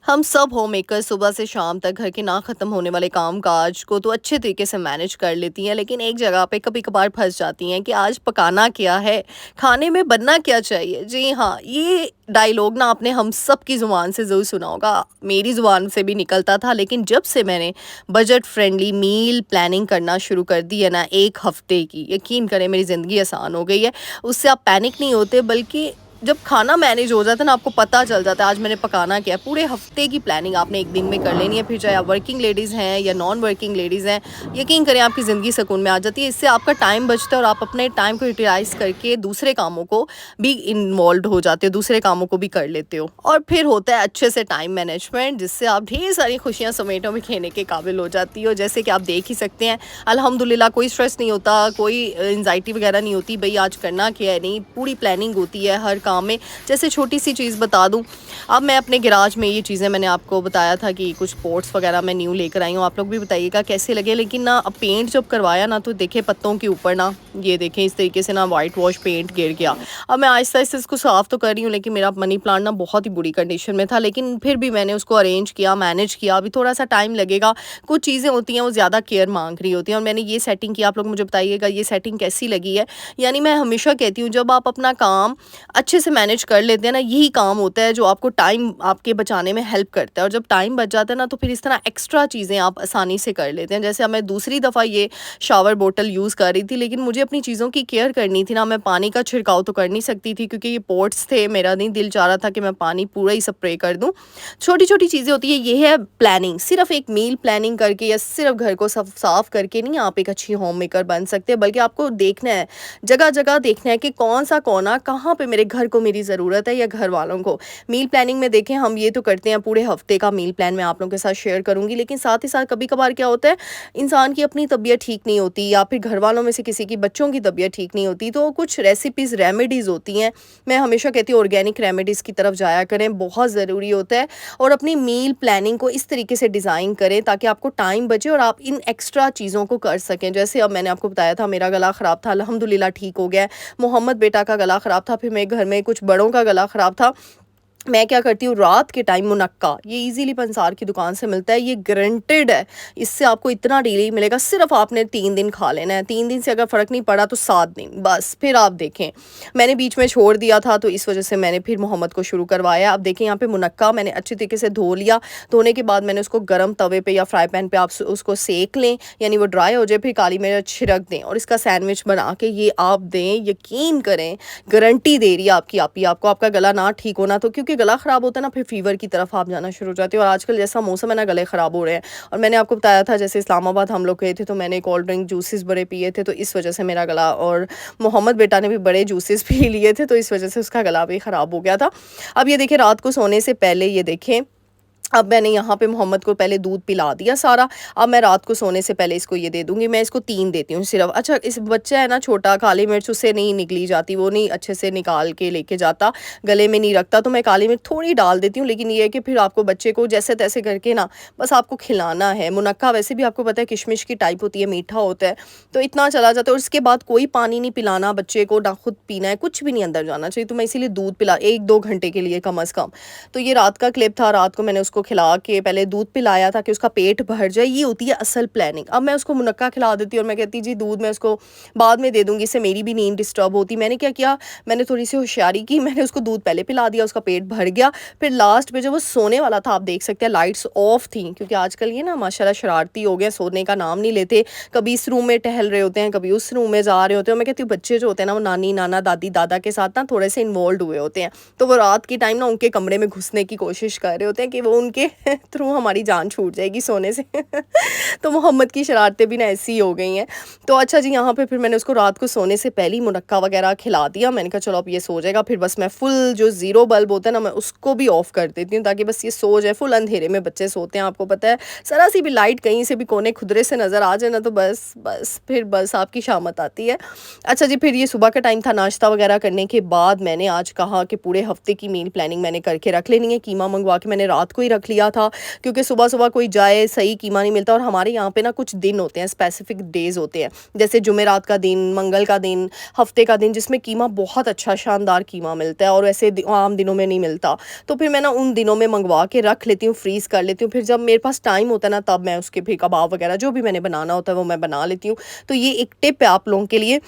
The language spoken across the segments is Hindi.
हम सब होम मेकर सुबह से शाम तक घर के ना खत्म होने वाले काम काज को तो अच्छे तरीके से मैनेज कर लेती हैं, लेकिन एक जगह पे कभी कभार फंस जाती हैं कि आज पकाना क्या है, खाने में बनना क्या चाहिए। जी हाँ, ये डायलॉग ना आपने हम सब की ज़ुबान से ज़रूर सुना होगा। मेरी ज़ुबान से भी निकलता था, लेकिन जब से मैंने बजट फ्रेंडली मील प्लानिंग करना शुरू कर दी है ना, एक हफ्ते की, यकीन करें मेरी ज़िंदगी आसान हो गई है। उससे आप पैनिक नहीं होते, बल्कि जब खाना मैनेज हो जाता है ना, आपको पता चल जाता है आज मैंने पकाना क्या है। पूरे हफ्ते की प्लानिंग आपने एक दिन में कर लेनी है, फिर चाहे आप वर्किंग लेडीज़ हैं या नॉन वर्किंग लेडीज़ हैं, यकीन करें आपकी ज़िंदगी सुकून में आ जाती है। इससे आपका टाइम बचता है और आप अपने टाइम को यूटिलाइज़ करके दूसरे कामों को भी इन्वॉल्व हो जाते हो, दूसरे कामों को भी कर लेते हो। और फिर होता है अच्छे से टाइम मैनेजमेंट, जिससे आप ढेर सारी खुशियाँ समेटों में खेने के काबिल हो जाती हो। जैसे कि आप देख ही सकते हैं, अल्हम्दुलिल्लाह कोई स्ट्रेस नहीं होता, कोई एंजाइटी वगैरह नहीं होती, भई आज करना क्या है, नहीं, पूरी प्लानिंग होती है हर काम में। जैसे छोटी सी चीज़ बता दूँ, अब मैं अपने गैराज में ये चीज़ें मैंने आपको बताया था कि कुछ पॉट्स वगैरह मैं न्यू लेकर आई हूँ, आप लोग भी बताइएगा कैसे लगे। लेकिन ना अब पेंट जब करवाया ना, तो देखे पत्तों के ऊपर ना, ये देखें इस तरीके से ना वाइट वॉश पेंट गिर गया। अब मैं आहिस्ता-आहिस्ता इसको साफ़ तो कर रही हूँ, लेकिन मेरा मनी प्लांट ना बहुत ही बुरी कंडीशन में था, लेकिन फिर भी मैंने उसको अरेंज किया, मैनेज किया। अभी थोड़ा-सा टाइम लगेगा, कुछ चीज़ें होती हैं वो ज़्यादा केयर माँग रही होती हैं, और मैंने ये सेटिंग की। आप लोग मुझे बताइएगा ये सेटिंग कैसी लगी है। यानी मैं हमेशा कहती हूँ, जब आप अपना काम अच्छे से मैनेज कर लेते हैं ना, यही काम होता है जो आपको टाइम आपके बचाने में हेल्प करता है। और जब टाइम बच जाता है ना, तो फिर इस तरह एक्स्ट्रा चीज़ें आप आसानी से कर लेते हैं। जैसे अब मैं दूसरी दफ़ा ये शावर बोतल यूज़ कर रही थी, लेकिन मुझे अपनी चीज़ों की केयर करनी थी ना, मैं पानी का छिड़काव तो कर नहीं सकती थी क्योंकि ये पॉट्स थे। मेरा नहीं दिल चाह रहा था कि मैं पानी पूरा ही स्प्रे कर दूँ। छोटी-छोटी चीज़ें होती है, ये है प्लानिंग। सिर्फ़ एक मील प्लानिंग करके या सिर्फ़ घर को सब साफ़ करके नहीं आप एक अच्छी होम मेकर बन सकते, बल्कि आपको देखना है, जगह-जगह देखना है कि कौन-सा कोना कहाँ पे मेरे घर को मेरी ज़रूरत है या घर वालों को। मील प्लानिंग में देखें, हम ये तो करते हैं, पूरे हफ़्ते का मील प्लान मैं आप लोगों के साथ शेयर करूँगी, लेकिन साथ ही साथ कभी-कभार क्या होता है, इंसान की अपनी तबीयत ठीक नहीं होती या फिर घर वालों में से किसी की बच्चों की तबीयत ठीक नहीं होती, तो कुछ रेसिपीज़, रेमेडीज़ होती हैं। मैं हमेशा कहती हूँ ऑर्गेनिक रेमेडीज़ की तरफ जाया करें, बहुत ज़रूरी होता है। और अपनी मील प्लानिंग को इस तरीके से डिज़ाइन करें ताकि आपको टाइम बचे और आप इन एक्स्ट्रा चीज़ों को कर सकें। जैसे अब मैंने आपको बताया था, मेरा गला ख़राब था, अल्हम्दुलिल्लाह ठीक हो गया है। मोहम्मद बेटा का गला ख़राब था, फिर मेरे घर में कुछ बड़ों का गला ख़राब था। मैं क्या करती हूँ, रात के टाइम मुनक्का, ये इजीली पंसार की दुकान से मिलता है, ये गारंटेड है, इससे आपको इतना रिलीफ मिलेगा। सिर्फ आपने 3 दिन खा लेना है, 3 दिन से अगर फ़र्क नहीं पड़ा तो 7 दिन, बस फिर आप देखें। मैंने बीच में छोड़ दिया था, तो इस वजह से मैंने फिर मोहम्मद को शुरू करवाया। अब देखें, यहाँ पे मुनक्का मैंने अच्छे तरीके से धो लिया। धोने के बाद मैंने उसको गर्म तवे पे या फ्राई पैन पे आप उसको सेक लें, यानी वो ड्राई हो जाए, फिर काली मिर्च छिड़क दें और इसका सैंडविच बना के ये आप दें। यकीन करें, गारंटी दे रही है आपकी आप ही आपको, आपका गला ना ठीक होना तो, क्योंकि गला ख़राब होता है ना, फिर फ़ीवर की तरफ आप जाना शुरू हो जाते हो। और आजकल जैसा मौसम है ना, गले ख़राब हो रहे हैं। और मैंने आपको बताया था, जैसे इस्लामाबाद हम लोग गए थे, तो मैंने कोल्ड ड्रिंक जूसेस बड़े पिए थे, तो इस वजह से मेरा गला, और मोहम्मद बेटा ने भी बड़े जूसेस पी लिए थे, तो इस वजह से उसका गला भी ख़राब हो गया था। अब ये देखिए, रात को सोने से पहले ये देखें, अब मैंने यहाँ पे मोहम्मद को पहले दूध पिला दिया सारा। अब मैं रात को सोने से पहले इसको ये दे दूँगी, मैं इसको 3 देती हूँ सिर्फ़। अच्छा, इस बच्चा है ना छोटा, काली मिर्च उससे नहीं निगली जाती, वो नहीं अच्छे से निकाल के लेके जाता, गले में नहीं रखता, तो मैं काली मिर्च थोड़ी डाल देती हूँ। लेकिन ये है कि फिर आपको बच्चे को जैसे-तैसे करके ना बस आपको खिलाना है। मुनक्का वैसे भी आपको पता है किशमिश की टाइप होती है, मीठा होता है, तो इतना चला जाता है। और उसके बाद कोई पानी नहीं पिलाना बच्चे को, ना खुद पीना है, कुछ भी नहीं अंदर जाना चाहिए। तो मैं इसीलिए दूध पिला 1-2 घंटे के लिए कम से कम। तो ये रात का क्लिप था, रात को मैंने उसको खिला के पहले दूध पिलाया ताकि उसका पेट भर जाए, ये होती है असल प्लानिंग। अब मैं उसको मुनक्का खिला देती हूँ और मैं कहती जी दूध मैं उसको बाद में दे दूँगी, इससे मेरी भी नींद डिस्टर्ब होती। मैंने क्या किया, मैंने थोड़ी-सी होशियारी की, मैंने उसको दूध पहले पिला दिया, उसका पेट भर गया। फिर लास्ट में जब वो सोने वाला था, आप देख सकते हैं लाइट्स ऑफ थी, क्योंकि आजकल ये ना माशाल्लाह शरारती हो गए, सोने का नाम नहीं लेते। कभी इस रूम में टहल रहे होते हैं, कभी उस रूम में जा रहे होते हैं। मैं कहती हूँ बच्चे जो होते हैं ना, वो नानी, नाना, दादी, दादा के साथ ना थोड़े से इन्वॉल्व हुए होते हैं, तो वो रात के टाइम ना उनके कमरे में घुसने की कोशिश कर रहे होते हैं कि वो उनके थ्रू हमारी जान छूट जाएगी सोने से। तो मोहम्मद की शरारतें भी ना ऐसी ही हो गई हैं। तो अच्छा जी, यहाँ पे फिर मैंने उसको रात को सोने से पहले ही मुनक्का वगैरह खिला दिया। मैंने कहा चलो अब ये सो जाएगा। फिर बस मैं फुल जो ज़ीरो बल्ब होता है ना, मैं उसको भी ऑफ़ कर देती हूँ ताकि बस ये सो जाए। फुल अंधेरे में बच्चे सोते हैं, आपको पता है, ज़रा सी भी लाइट कहीं से भी कोने खुदरे से नज़र आ जाए ना, तो बस आपकी शामत आती है। अच्छा जी, फिर ये सुबह का टाइम था, नाश्ता वगैरह करने के बाद मैंने आज कहा कि पूरे हफ़्ते की मील प्लानिंग मैंने करके रख लेनी है। कीमा मंगवा के मैंने रात को ही रख लिया था, क्योंकि सुबह-सुबह कोई जाए, सही कीमा नहीं मिलता। और हमारे यहाँ पे ना कुछ दिन होते हैं, स्पेसिफिक डेज़ होते हैं, जैसे जुमेरात का दिन, मंगल का दिन, हफ्ते का दिन, जिसमें कीमा बहुत अच्छा शानदार कीमा मिलता है और ऐसे आम दिनों में नहीं मिलता। तो फिर मैं ना उन दिनों में मंगवा के रख लेती हूँ, फ्रीज़ कर लेती हूँ, फिर जब मेरे पास टाइम होता है ना, तब मैं उसके फिर कबाब वगैरह जो भी मैंने बनाना होता है वो मैं बना लेती हूँ। तो ये एक टिप है आप लोगों के लिए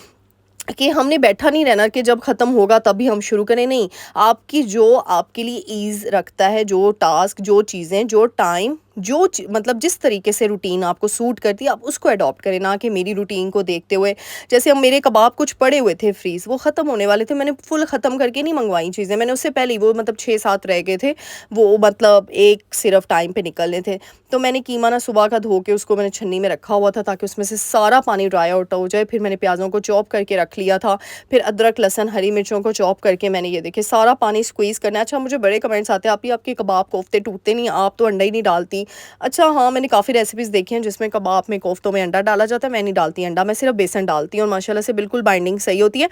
कि हमने बैठा नहीं रहना कि जब ख़त्म होगा तभी हम शुरू करें, नहीं। आपकी जो आपके लिए ईज़ रखता है, जो टास्क, जो चीज़ें, जो टाइम, जो मतलब जिस तरीके से रूटीन आपको सूट करती है, आप उसको अडॉप्ट करें, ना कि मेरी रूटीन को देखते हुए। जैसे अब मेरे कबाब कुछ पड़े हुए थे फ्रीज़, वो ख़त्म होने वाले थे, मैंने फुल ख़त्म करके नहीं मंगवाई चीज़ें, मैंने उससे पहले ही वो मतलब 6-7 रह गए थे, वो मतलब एक सिर्फ़ टाइम पे निकलने थे। तो मैंने कीमा ना सुबह का धो के उसको मैंने छन्नी में रखा हुआ था ताकि उसमें से सारा पानी ड्राई आउट हो जाए। फिर मैंने प्याज़ों को चॉप करके रख लिया था, फिर अदरक, लहसुन, हरी मिर्चों को चॉप करके मैंने ये देखिए सारा पानी स्क्वीज़ करना है। अच्छा, मुझे बड़े कमेंट्स आते हैं, "आपी आपके कबाब कोफ्ते टूटते नहीं, आप तो अंडा ही नहीं डालती।" अच्छा हाँ, मैंने काफ़ी रेसिपीज़ देखी हैं जिसमें कबाब में, कोफ्तों में अंडा डाला जाता है, मैं नहीं डालती अंडा, मैं सिर्फ़ बेसन डालती हूँ और माशाल्लाह से बिल्कुल बाइंडिंग सही होती है।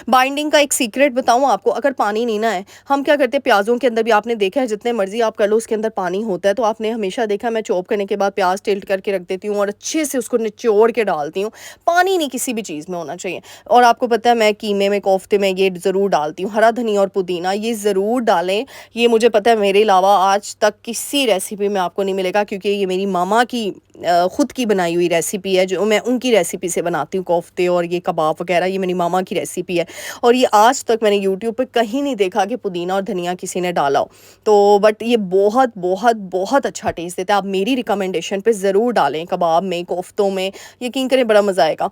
बाइंडिंग का एक सीक्रेट बताऊँ आपको, अगर पानी नहीं ना है, हम क्या करते हैं प्याज़ों के अंदर भी, आपने देखा है जितने मर्ज़ी आप कर लो उसके अंदर पानी होता है, तो आपने हमेशा देखा मैं चॉप करने के बाद प्याज़ टिल्ट करके रख देती हूँ और अच्छे से उसको निचोड़ के डालती हूँ। पानी नहीं किसी भी चीज़ में होना चाहिए। और आपको पता है मैं कीमे में, कोफ्ते में ये ज़रूर डालती हूँ, हरा धनिया और पुदीना ये ज़रूर डालें। ये मुझे पता है मेरे अलावा आज तक किसी रेसिपी में आपको नहीं मिलेगा, क्योंकि ये मेरी मामा की खुद की बनाई हुई रेसिपी है, जो मैं उनकी रेसिपी से बनाती हूँ कोफ्ते और ये कबाब वगैरह, ये मेरी मामा की रेसिपी है। और ये आज तक मैंने यूट्यूब पे कहीं नहीं देखा कि पुदीना और धनिया किसी ने डाला हो। तो बट ये बहुत बहुत बहुत अच्छा टेस्ट देता है। आप मेरी रिकमेंडेशन पे ज़रूर डालें कबाब में, कोफ्तों में, यकीन करें बड़ा मज़ा आएगा।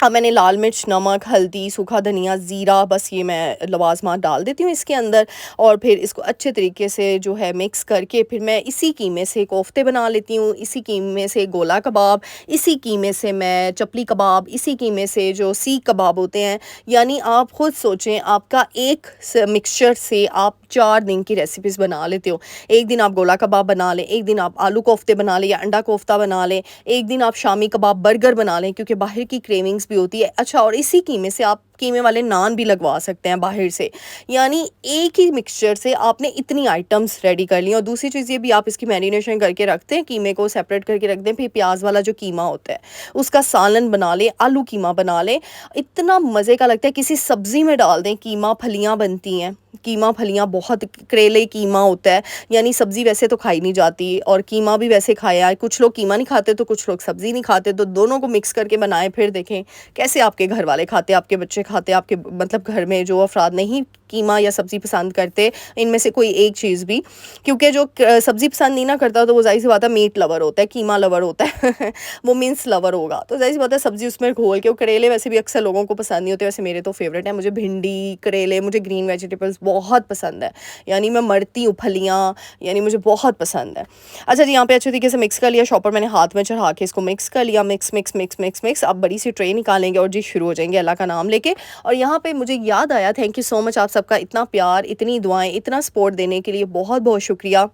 अब मैंने लाल मिर्च, नमक, हल्दी, सूखा धनिया, ज़ीरा, बस ये मैं लवाज़मात डाल देती हूँ इसके अंदर और फिर इसको अच्छे तरीके से जो है मिक्स करके फिर मैं इसी कीमे से कोफ्ते बना लेती हूँ, इसी कीमे से गोला कबाब, इसी कीमे से मैं चपली कबाब, इसी कीमे से जो सीख कबाब होते हैं। यानी आप खुद सोचें, आपका एक मिक्सचर से आप 4 दिन की रेसिपीज़ बना लेते हो। एक दिन आप गोला कबाब बना लें, एक दिन आप आलू कोफ्ते बना लें या अंडा कोफ्ता बना लें, एक दिन आप शामी कबाब, बर्गर बना लें, क्योंकि बाहर की क्रेविंग्स भी होती है। अच्छा, और इसी कीमे से आप कीमे वाले नान भी लगवा सकते हैं बाहर से। यानी एक ही मिक्सचर से आपने इतनी आइटम्स रेडी कर ली। और दूसरी चीज़ ये भी, आप इसकी मैरिनेशन करके रखते हैं, कीमे को सेपरेट करके रख दें, फिर प्याज वाला जो कीमा होता है उसका सालन बना लें, आलू कीमा बना लें, इतना मज़े का लगता है। किसी सब्ज़ी में डाल दें, कीमा फलियाँ बनती हैं, कीमा फलियाँ बहुत, करेले कीमा होता है। यानी सब्ज़ी वैसे तो खाई नहीं जाती और कीमा भी वैसे खाया, कुछ लोग कीमा नहीं खाते तो कुछ लोग सब्ज़ी नहीं खाते, तो दोनों को मिक्स करके बनाएं, फिर देखें कैसे आपके घर वाले खाते, आपके बच्चे खाते, आपके मतलब घर में जो अफराद नहीं कीमा या सब्ज़ी पसंद करते, इनमें से कोई एक चीज़ भी, क्योंकि जो सब्ज़ी पसंद नहीं ना करता तो वो ज़ाहिर सी बात है मीट लवर होता है, कीमा लवर होता है वो मिन्स लवर होगा, तो ज़ाहिर सी बात है सब्ज़ी उसमें घोल के। वो करेले वैसे भी अक्सर लोगों को पसंद नहीं होते, वैसे मेरे तो फेवरेट है, मुझे भिंडी, करेले, मुझे ग्रीन वेजिटेबल्स बहुत पसंद है। यानी मैं मरती हूँ फलियाँ, यानी मुझे बहुत पसंद है। अच्छा जी, यहाँ पे अच्छे तरीके से मिक्स कर लिया, शॉपर मैंने हाथ में चढ़ा के इसको मिक्स कर लिया, mix mix mix mix mix. अब बड़ी सी ट्रे निकालेंगे और जी शुरू हो जाएंगे अल्लाह का नाम लेके। और यहाँ पे मुझे याद आया, थैंक यू सो मच आप सबका इतना प्यार, इतनी दुआएं, इतना सपोर्ट देने के लिए बहुत बहुत शुक्रिया।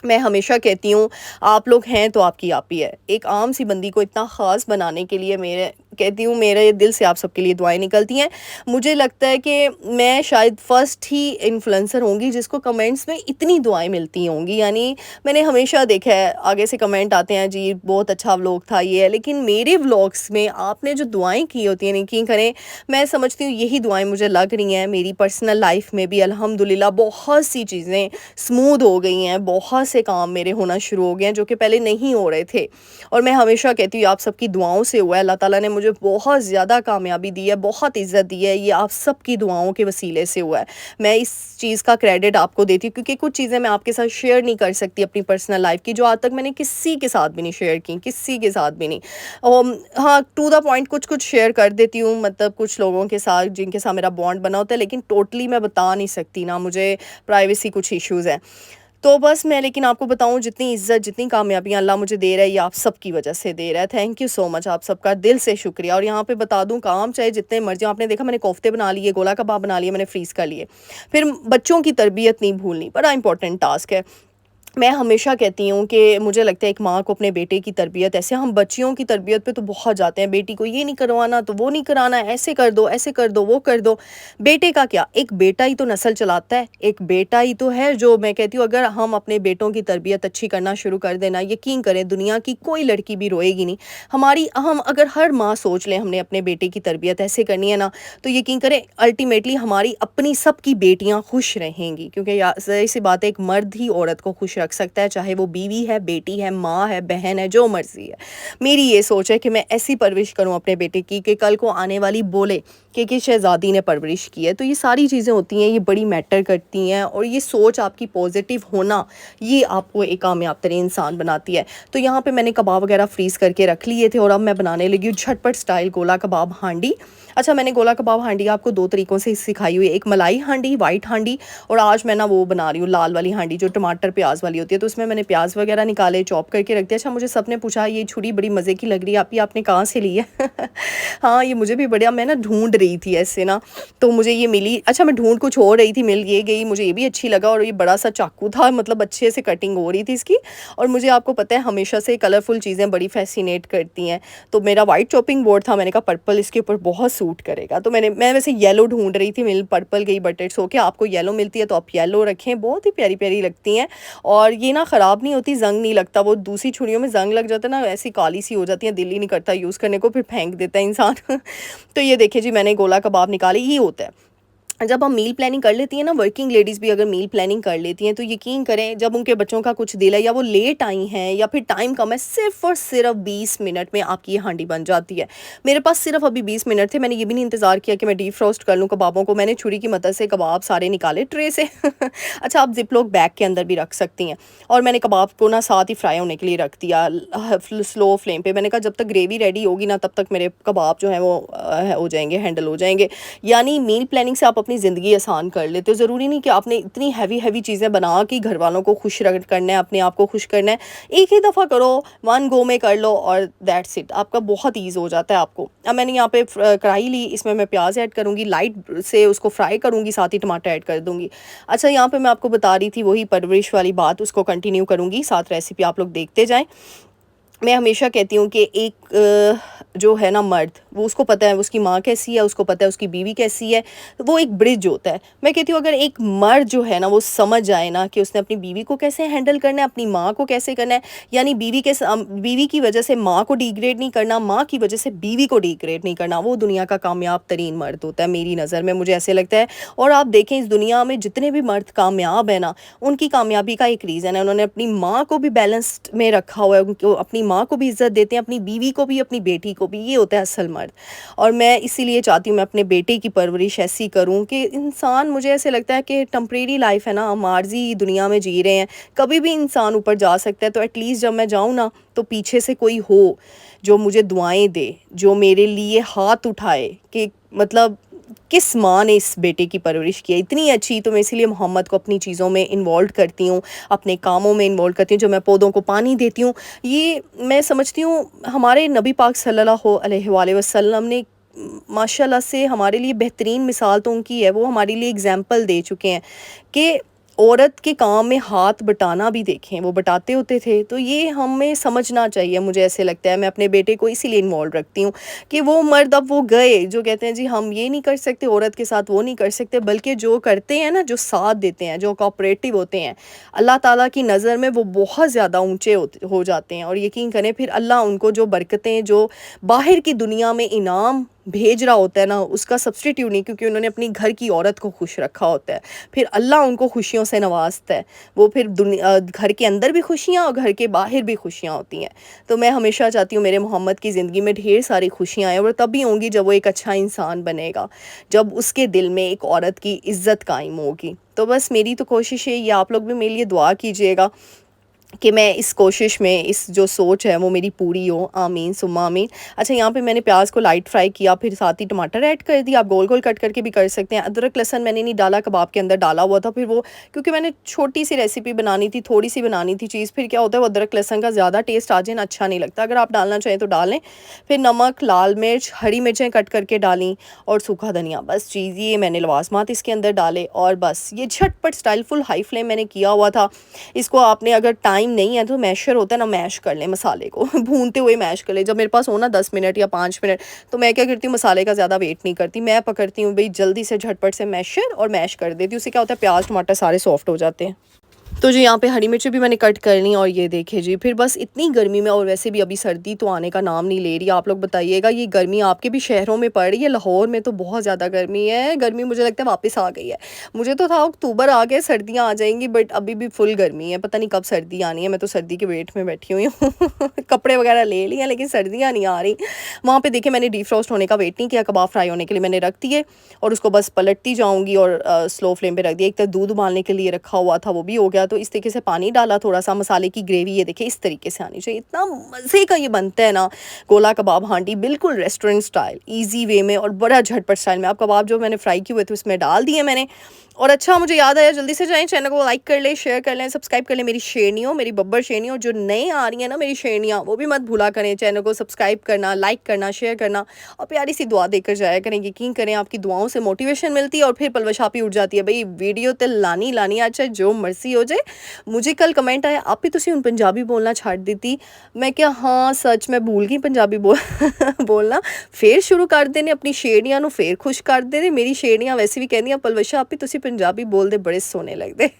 मैं हमेशा कहती हूँ, आप लोग हैं तो आपकी आप ही है। एक आम सी बंदी को इतना ख़ास बनाने के लिए मेरे कहती हूँ, मेरे दिल से आप सबके लिए दुआएं निकलती हैं। मुझे लगता है कि मैं शायद फ़र्स्ट ही इन्फ्लुएंसर होंगी जिसको कमेंट्स में इतनी दुआएं मिलती होंगी। यानी मैंने हमेशा देखा है, आगे से कमेंट आते हैं, जी बहुत अच्छा व्लॉग था ये है, लेकिन मेरे व्लॉग्स में आपने जो दुआएँ की होती हैं, यकीन करें मैं समझती हूँ यही दुआएँ मुझे लग रही हैं। मेरी पर्सनल लाइफ में भी अल्हम्दुलिल्लाह बहुत सी चीज़ें स्मूथ हो गई हैं, बहुत से काम मेरे होना शुरू हो गए हैं जो कि पहले नहीं हो रहे थे। और मैं हमेशा कहती हूँ आप सबकी दुआओं से हुआ है, अल्लाह ताला ने मुझे बहुत ज़्यादा कामयाबी दी है, बहुत इज़्ज़त दी है, ये आप सबकी दुआओं के वसीले से हुआ है। मैं इस चीज़ का क्रेडिट आपको देती हूँ, क्योंकि कुछ चीज़ें मैं आपके साथ शेयर नहीं कर सकती अपनी पर्सनल लाइफ की, जो आज तक मैंने किसी के साथ भी नहीं शेयर की, किसी के साथ भी नहीं। हाँ, टू द पॉइंट कुछ कुछ शेयर कर देती हूँ, मतलब कुछ लोगों के साथ जिनके साथ मेरा बॉन्ड बना होता है, लेकिन टोटली मैं बता नहीं सकती ना, मुझे प्राइवेसी कुछ इश्यूज़ हैं। तो बस मैं लेकिन आपको बताऊँ, जितनी इज़्ज़त, जितनी कामयाबियाँ अल्लाह मुझे दे रहा है, ये आप सबकी वजह से दे रहा है। थैंक यू सो मच, आप सबका दिल से शुक्रिया। और यहाँ पे बता दूँ, काम चाहे जितने मर्ज़ी, आपने देखा मैंने कोफ्ते बना लिए, गोला कबाब बना लिए, मैंने फ्रीज़ कर लिए। फिर बच्चों की तरबियत नहीं भूलनी, बड़ा इंपॉर्टेंट टास्क है। मैं हमेशा कहती हूँ कि मुझे लगता है एक माँ को अपने बेटे की तरबियत, ऐसे हम बच्चियों की तरबियत पे तो बहुत जाते हैं, बेटी को ये नहीं करवाना तो वो नहीं कराना, ऐसे कर दो, वो कर दो। बेटे का क्या? एक बेटा ही तो नस्ल चलाता है, एक बेटा ही तो है जो मैं कहती हूँ अगर हम अपने बेटों की तरबियत अच्छी करना शुरू कर देना, यकीन करें दुनिया की कोई लड़की भी रोएगी नहीं। हम अगर हर माँ सोच लें हमने अपने बेटे की तरबियत ऐसे करनी है ना, तो यकीन करें अल्टीमेटली हमारी अपनी सबकी बेटियाँ खुश रहेंगी, क्योंकि या ज़ाहिर-सी बात है एक मर्द ही औरत को खुश रख सकता है, चाहे वो बीवी है, बेटी है, माँ है, बहन है, जो मर्ज़ी है। मेरी ये सोच है कि मैं ऐसी परवरिश करूँ अपने बेटे की कि कल को आने वाली बोले कि शहज़ादी ने परवरिश की है। तो ये सारी चीज़ें होती हैं, ये बड़ी मैटर करती हैं और ये सोच आपकी पॉज़िटिव होना, ये आपको एक कामयाब तरीन इंसान बनाती है। तो यहाँ पे मैंने कबाब वगैरह फ्रीज़ करके रख लिए थे और अब मैं बनाने लगी हूँ झटपट स्टाइल गोला कबाब हांडी। अच्छा, मैंने गोला कबाब हांडी आपको 2 तरीकों से सिखाई हुई है, एक मलाई हांडी, व्हाइट हांडी, और आज मैं ना वो बना रही हूँ लाल वाली हांडी जो टमाटर प्याज़ वाली होती है। तो उसमें मैंने प्याज़ वगैरह निकाले, चॉप करके रख दिया। अच्छा, मुझे सबने पूछा ये छुरी बड़ी मज़े की लग रही है, आपने कहाँ से ली है? हाँ, ये मुझे भी बढ़िया, मैं ना ढूँढ रही थी ऐसे ना, तो मुझे ये मिली। अच्छा, मैं ढूँढ कुछ और रही थी, मिल ये गई, मुझे ये भी अच्छी लगा और ये बड़ा-सा चाकू था, मतलब अच्छे से कटिंग हो रही थी इसकी। और मुझे आपको पता है हमेशा से कलरफुल चीज़ें बड़ी फ़ैसिनेट करती हैं। तो मेरा व्हाइट चॉपिंग बोर्ड था, मैंने कहा पर्पल इसके ऊपर बहुत सूट करेगा। तो मैं वैसे येलो ढूँढ रही थी, मिल पर्पल गई बट इट्स ओके, आपको येलो मिलती है तो आप येलो रखें, बहुत ही प्यारी-प्यारी लगती हैं और ये ना ख़राब नहीं होती, ज़ंग नहीं लगता। वो दूसरी छुरियों में ज़ंग लग जाता है ना, ऐसी काली-सी हो जाती हैं, दिल ही नहीं करता यूज़ करने को, फिर फेंक देता है इंसान। तो ये देखिए जी, मैंने गोला कबाब निकाले, ये होता है। जब हम मील प्लानिंग कर लेती हैं ना, वर्किंग लेडीज़ भी अगर मील प्लानिंग कर लेती हैं, तो यकीन करें जब उनके बच्चों का कुछ दिल है या वो लेट आई हैं या फिर टाइम कम है, सिर्फ़ और सिर्फ़ 20 मिनट में आपकी ये हांडी बन जाती है। मेरे पास सिर्फ़ अभी 20 मिनट थे, मैंने ये भी नहीं इंतज़ार किया कि मैं डीप फ्रोस्ट कर लूँ कबाबों को, मैंने छुरी की मदद से कबाब सारे निकाले ट्रे से। अच्छा, आप ज़िप-लॉक बैग के अंदर भी रख सकती हैं और मैंने कबाब को ना साथ ही फ्राई होने के लिए रख दिया स्लो फ्लेम पे। मैंने कहा जब तक ग्रेवी रेडी होगी ना, तब तक मेरे कबाब जो हैं वो हो जाएँगे, हैंडल हो जाएँगे। यानी मील प्लानिंग से आप अपनी ज़िंदगी आसान कर लेते हो। ज़रूरी नहीं कि आपने इतनी हैवी चीज़ें बना के घर वालों को खुश रख करना है, अपने आप को खुश करना है। एक ही दफ़ा करो, वन गो में कर लो और दैट्स इट, आपका बहुत ईज़ हो जाता है आपको। अब मैंने यहाँ पे कढ़ाई ली, इसमें मैं प्याज़ ऐड करूँगी, लाइट से उसको फ्राई करूँगी, साथ ही टमाटर ऐड कर दूँगी। अच्छा, यहाँ पे मैं आपको बता रही थी वही परवरिश वाली बात, उसको कंटिन्यू करूँगी, साथ रेसिपी आप लोग देखते जाएँ। मैं हमेशा कहती हूँ कि एक जो है ना मर्द, वो उसको पता है उसकी माँ कैसी है, उसको पता है उसकी बीवी कैसी है, तो वो एक ब्रिज होता है। मैं कहती हूँ अगर एक मर्द जो है ना वो समझ जाए ना कि उसने अपनी बीवी को कैसे हैंडल करना है, अपनी माँ को कैसे करना है, यानी बीवी की वजह से माँ को डिग्रेड नहीं करना, माँ की वजह से बीवी को डिग्रेड नहीं करना, वो दुनिया का कामयाब तरीन मर्द होता है मेरी नज़र में, मुझे ऐसे लगता है। और आप देखें इस दुनिया में जितने भी मर्द कामयाब है ना, उनकी कामयाबी का एक रीज़न है, उन्होंने अपनी माँ को भी बैलेंस्ड में रखा हुआ है, उनको अपनी माँ को भी इज़्ज़त देते हैं, अपनी बीवी को भी, अपनी बेटी को भी, ये होता है असल मर्द। और मैं इसीलिए चाहती हूँ मैं अपने बेटे की परवरिश ऐसी करूँ कि इंसान, मुझे ऐसे लगता है कि टेम्परेरी लाइफ है ना, हम आर्ज़ी दुनिया में जी रहे हैं, कभी भी इंसान ऊपर जा सकता है, तो एटलीस्ट जब मैं जाऊँ ना, तो पीछे से कोई हो जो मुझे दुआएँ दे, जो मेरे लिए हाथ उठाए कि मतलब किस माँ ने इस बेटे की परवरिश की है इतनी अच्छी। तो मैं इसीलिए मोहम्मद को अपनी चीज़ों में इन्वॉल्व करती हूँ, अपने कामों में इन्वॉल्व करती हूँ, जो मैं पौधों को पानी देती हूँ। ये मैं समझती हूँ हमारे नबी पाक सल्लल्लाहु अलैहि वसल्लम ने माशाल्लाह से हमारे लिए बेहतरीन मिसाल तो उनकी है, वो हमारे लिए एग्ज़ाम्पल दे चुके हैं कि औरत के काम में हाथ बटाना भी देखें, वो बटाते होते थे। तो ये हमें समझना चाहिए, मुझे ऐसे लगता है। मैं अपने बेटे को इसीलिए इन्वॉल्व रखती हूँ कि वो मर्द अब वो गए जो कहते हैं जी हम ये नहीं कर सकते औरत के साथ, वो नहीं कर सकते, बल्कि जो करते हैं ना, जो साथ देते हैं, जो कोऑपरेटिव होते हैं, अल्लाह ताला की नज़र में वो बहुत ज़्यादा ऊँचे हो जाते हैं। और यकीन करें फिर अल्लाह उनको जो बरकतें, जो बाहर की दुनिया में इनाम भेज रहा होता है ना, उसका सब्स्टिट्यूट नहीं, क्योंकि उन्होंने अपनी घर की औरत को खुश रखा होता है, फिर अल्लाह उनको खुशियों से नवाजता है। वो फिर घर के अंदर भी खुशियाँ और घर के बाहर भी खुशियाँ होती हैं। तो मैं हमेशा चाहती हूँ मेरे मोहम्मद की ज़िंदगी में ढेर सारी खुशियाँ आएँ, और तभी होंगी जब वो एक अच्छा इंसान बनेगा, जब उसके दिल में एक औरत की इज़्ज़त कायम होगी। तो बस मेरी तो कोशिश है, ये आप लोग भी मेरे लिए दुआ कीजिएगा कि मैं इस कोशिश में, इस जो सोच है वो मेरी पूरी हो, आमीन सुम्मा आमीन। अच्छा, यहाँ पे मैंने प्याज को लाइट फ्राई किया, फिर साथ ही टमाटर ऐड कर दिया। आप गोल गोल कट करके भी कर सकते हैं। अदरक लहसुन मैंने नहीं डाला, कबाब के अंदर डाला हुआ था। फिर वो क्योंकि मैंने छोटी सी रेसिपी बनानी थी, थोड़ी सी बनानी थी चीज़, फिर क्या होता है वो अदरक लहसुन का ज़्यादा टेस्ट आ जाए ना, अच्छा नहीं लगता। अगर आप डालना चाहें तो डालें। फिर नमक, लाल मिर्च, हरी मिर्चें कट करके डाली और सूखा धनिया, बस चीज़ ये मैंने लवाजमात इसके अंदर डाले और बस ये झटपट स्टाइल फुल हाई फ्लेम मैंने किया हुआ था। इसको आपने अगर टाइम नहीं है तो मैशर होता है ना, मैश कर लें मसाले को भूनते हुए मैश कर लें। जब मेरे पास हो ना 10 मिनट या 5 मिनट, तो मैं क्या करती हूँ, मसाले का ज़्यादा वेट नहीं करती, मैं पकड़ती हूँ भाई जल्दी से झटपट से मैशर और मैश कर देती हूँ। उससे क्या होता है प्याज टमाटर सारे सॉफ्ट हो जाते हैं। तो जी यहाँ पे हरी मिर्ची भी मैंने कट कर ली और ये देखिए जी, फिर बस इतनी गर्मी में, और वैसे भी अभी सर्दी तो आने का नाम नहीं ले रही। आप लोग बताइएगा ये गर्मी आपके भी शहरों में पड़ रही है? लाहौर में तो बहुत ज़्यादा गर्मी है। गर्मी मुझे लगता है वापस आ गई है। मुझे तो था अक्टूबर आ गया सर्दियाँ आ जाएंगी, बट अभी भी फुल गर्मी है। पता नहीं कब सर्दी आनी है। मैं तो सर्दी के वेट में बैठी हुई हूँ कपड़े वगैरह ले लिए लेकिन सर्दियाँ नहीं आ रही। वहाँ पे देखिए मैंने डीफ्रॉस्ट होने का वेट नहीं किया, कबाब फ्राई होने के लिए मैंने रख दिए और उसको बस पलटती जाऊँगी और स्लो फ्लेम पे रख दिया। एक तरफ दूध उबालने के लिए रखा हुआ था, वो भी हो गया। तो इस तरीके से पानी डाला थोड़ा सा, मसाले की ग्रेवी ये देखिए इस तरीके से आनी चाहिए। इतना मज़े का ये बनता है ना गोला कबाब हांडी, बिल्कुल रेस्टोरेंट स्टाइल, इजी वे में और बड़ा झटपट स्टाइल में। आप कबाब जो मैंने फ्राई किए हुए थे उसमें डाल दिए मैंने। और अच्छा मुझे याद आया, जल्दी से जाएं चैनल को लाइक कर लें, शेयर कर लें, सब्सक्राइब कर लें। मेरी शेरनियों, मेरी बब्बर शेरनियों जो नए आ रही हैं ना मेरी शेरनियाँ, वो भी मत भूला करें चैनल को सब्सक्राइब करना, लाइक करना, शेयर करना और प्यारी सी दुआ देकर जाया करें। यकीन करें आपकी दुआओं से मोटिवेशन मिलती है और फिर पलवश आप ही उठ जाती है भाई वीडियो तो लानी लानी। अच्छा जो मर्जी हो जाए। मुझे कल कमेंट आया, आप ही तुसी हुण पंजाबी बोलना छड्ड दित्ती। मैं क्या हाँ सच मैं भूल गई पंजाबी बोलना। फिर शुरू कर देने अपनी शेरनियां नूं फिर खुश कर देने। मेरी शेरनियां वैसे भी कहंदियां पलवशा आप ही तुसी पंजाबी बोलदे बड़े सोहने लगदे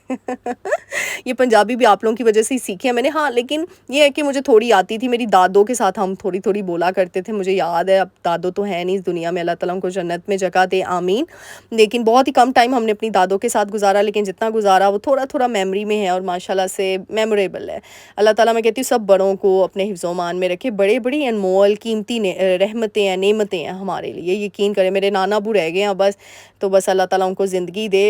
ये पंजाबी भी आप लोगों की वजह से ही सीखी है मैंने। हाँ लेकिन ये है कि मुझे थोड़ी आती थी, मेरी दादों के साथ हम थोड़ी थोड़ी बोला करते थे। मुझे याद है, अब दादो तो है नहीं इस दुनिया में, अल्लाह ताला उनको जन्नत में जगह दे आमीन। लेकिन बहुत ही कम टाइम हमने अपनी दादों के साथ गुजारा, लेकिन जितना गुजारा वो थोड़ा थोड़ा मेमोरी में है और माशाल्लाह से मेमोरेबल है। अल्लाह ताला मैं कहती हूँ सब बड़ों को अपने हिफ्ज़-ओ-मान में रखे। बड़े बड़ी अनमोल कीमती रहमतें हैं, नेमतें हैं हमारे लिए। यकीन करें मेरे नाना अबू रह गए हैं बस, तो बस अल्लाह ताला उनको ज़िंदगी दे।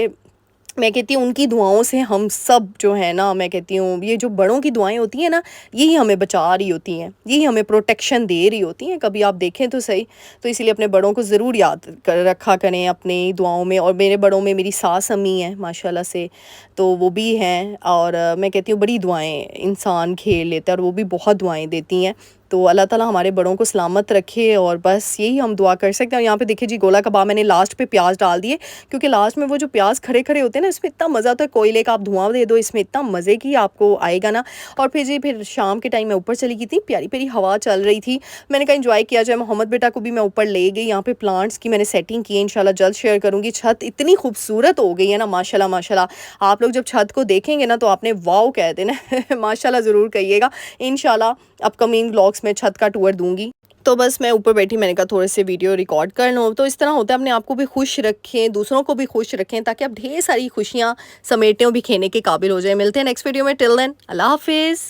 मैं कहती हूँ उनकी दुआओं से हम सब जो है ना, मैं कहती हूँ ये जो बड़ों की दुआएं होती हैं ना, यही हमें बचा रही होती हैं, यही हमें प्रोटेक्शन दे रही होती हैं। कभी आप देखें तो सही। तो इसीलिए अपने बड़ों को ज़रूर याद कर रखा करें अपनी दुआओं में। और मेरे बड़ों में मेरी सास अम्मी हैं माशाल्लाह से, तो वो भी हैं। और मैं कहती हूँ बड़ी दुआएं इंसान खेल लेता है और वो भी बहुत दुआएं देती हैं। तो अल्लाह ताला हमारे बड़ों को सलामत रखे और बस यही हम दुआ कर सकते हैं। और यहाँ पे देखिए जी गोला कबाब मैंने लास्ट पे प्याज डाल दिए, क्योंकि लास्ट में वो जो प्याज खड़े खड़े होते हैं ना, इसमें इतना मज़ा आता है। कोयले का आप धुआं दे दो इसमें, इतना मज़े की आपको आएगा ना। और फिर जी फिर शाम के टाइम मैं ऊपर चली गई थी, प्यारी प्यारी हवा चल रही थी, मैंने कहा इंजॉय किया जाए। मोहम्मद बेटा को भी मैं ऊपर ले गई। यहाँ पे प्लांट्स की मैंने सेटिंग की है, इंशाल्लाह जल्द शेयर करूँगी। छत इतनी खूबसूरत हो गई है ना माशाल्लाह माशाल्लाह। आप लोग जब छत को देखेंगे ना तो आपने वाओ कह देना माशाल्लाह ज़रूर कहिएगा। इंशाल्लाह अपकमिंग व्लॉग्स में छत का टूर दूंगी। तो बस मैं ऊपर बैठी, मैंने कहा थोड़े से वीडियो रिकॉर्ड कर लूँ। तो इस तरह होता है, अपने आप को भी खुश रखें, दूसरों को भी खुश रखें, ताकि आप ढेर सारी खुशियाँ समेटने और भी खेने के काबिल हो जाए। मिलते हैं नेक्स्ट वीडियो में। टिल देन अल्लाह हाफिज़।